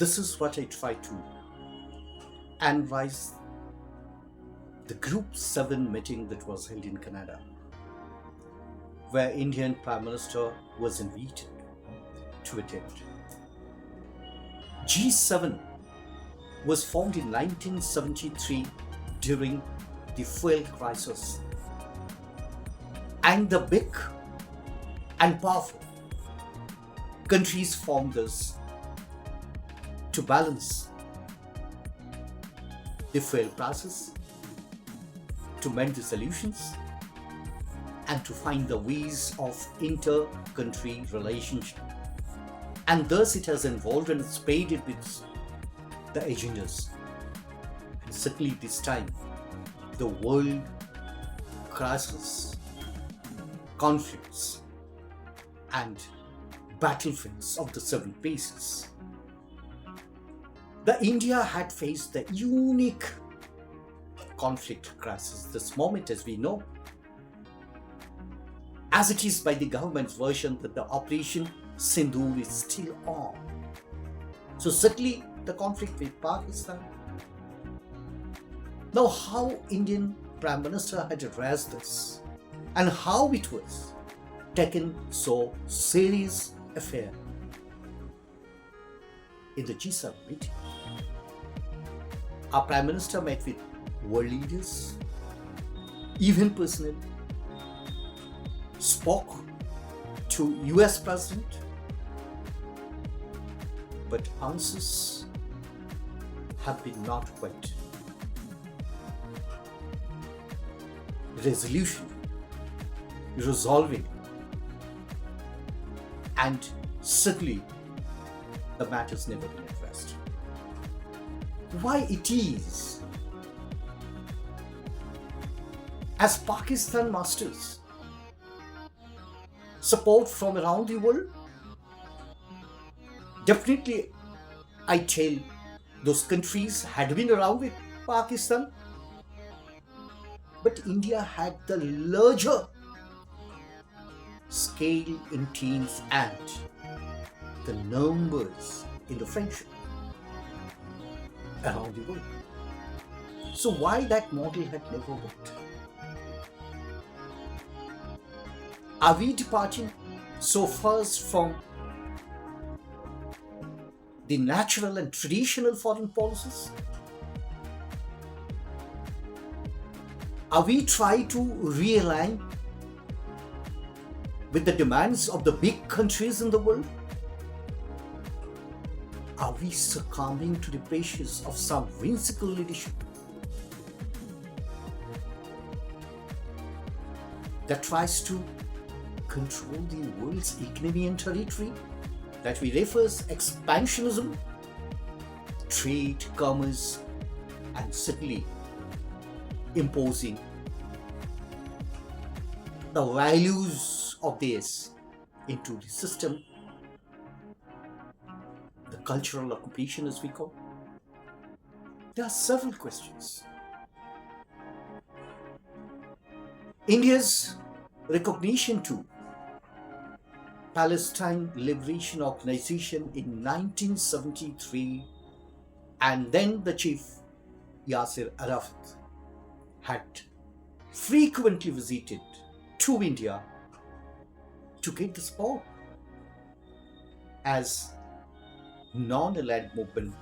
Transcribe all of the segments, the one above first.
This is what I try to analyze the Group 7 meeting that was held in Canada, where Indian Prime Minister was invited to attend. G7 was formed in 1973 during the fuel crisis, and the big and powerful countries formed this to balance the fuel prices, to mend the solutions, and to find the ways of inter-country relationship. And thus it has involved and spaded with the agendas. And certainly this time, the world crisis, conflicts, and battlefields of the seven phases. The India had faced the unique conflict crisis this moment, as we know, as it is by the government's version that the Operation Sindoor is still on. So certainly the conflict with Pakistan. Now how Indian Prime Minister had addressed this and how it was taken so serious affair in the G7 meeting. Our Prime Minister met with world leaders, even personally, spoke to US President, but answers have been not quite resolving, and certainly the matters never been addressed. Why it is, as Pakistan masters support from around the world, definitely I tell those countries had been around with Pakistan, but India had the larger scale in teams and the numbers in the friendship around the world. So why that model had never worked? Are we departing so far from the natural and traditional foreign policies? Are we trying to realign with the demands of the big countries in the world? Are we succumbing to the pressures of some whimsical leadership that tries to control the world's economy and territory, that we refer as expansionism, trade, commerce, and certainly imposing the values of this into the system, the cultural occupation as we call? There are several questions. India's recognition to Palestine Liberation Organization in 1973, and then the chief Yasser Arafat had frequently visited to India to get the support. As non-aligned movement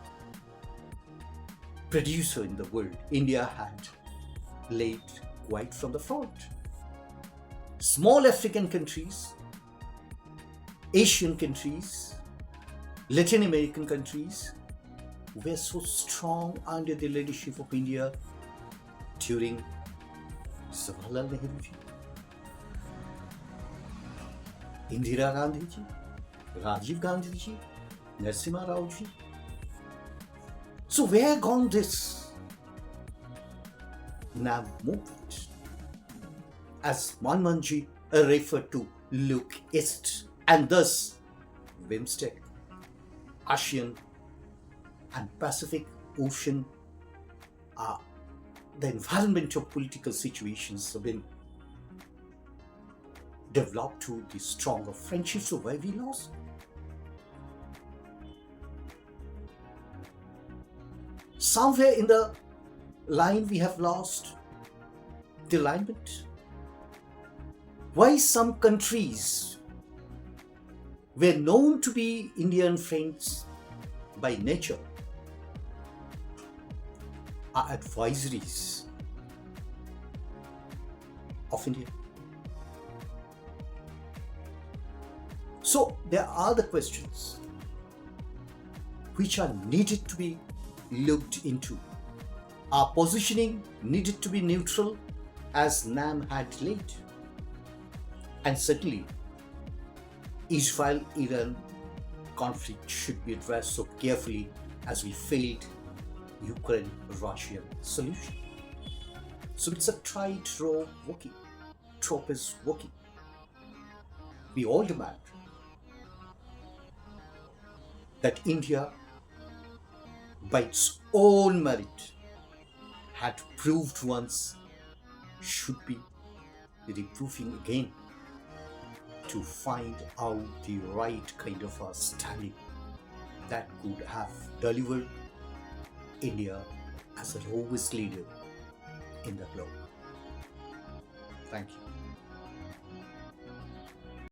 producer in the world, India had laid quite from the front. Small African countries, Asian countries, Latin American countries were so strong under the leadership of India during Jawaharlal Nehru ji, Indira Gandhi ji, Rajiv Gandhi ji, Narasimha Rao ji. So where gone this now movement, as Manmohan ji referred to, look east, and thus BIMSTEC, ASEAN and Pacific Ocean, the environmental political situations have been developed to the stronger friendships. So why we lost? Somewhere in the line we have lost the alignment. Why some countries were known to be Indian friends by nature are advisories of India? So there are the questions which are needed to be looked into. Our positioning needed to be neutral as NAM had laid. And certainly, Israel-Iran conflict should be addressed so carefully as we failed Ukraine-Russian solution. So it's a tightrope walking. Trope is walking. We all demand that India, by its own merit, had proved once, should be reproving again to find out the right kind of a standing that could have delivered India as the lowest leader in the globe. Thank you.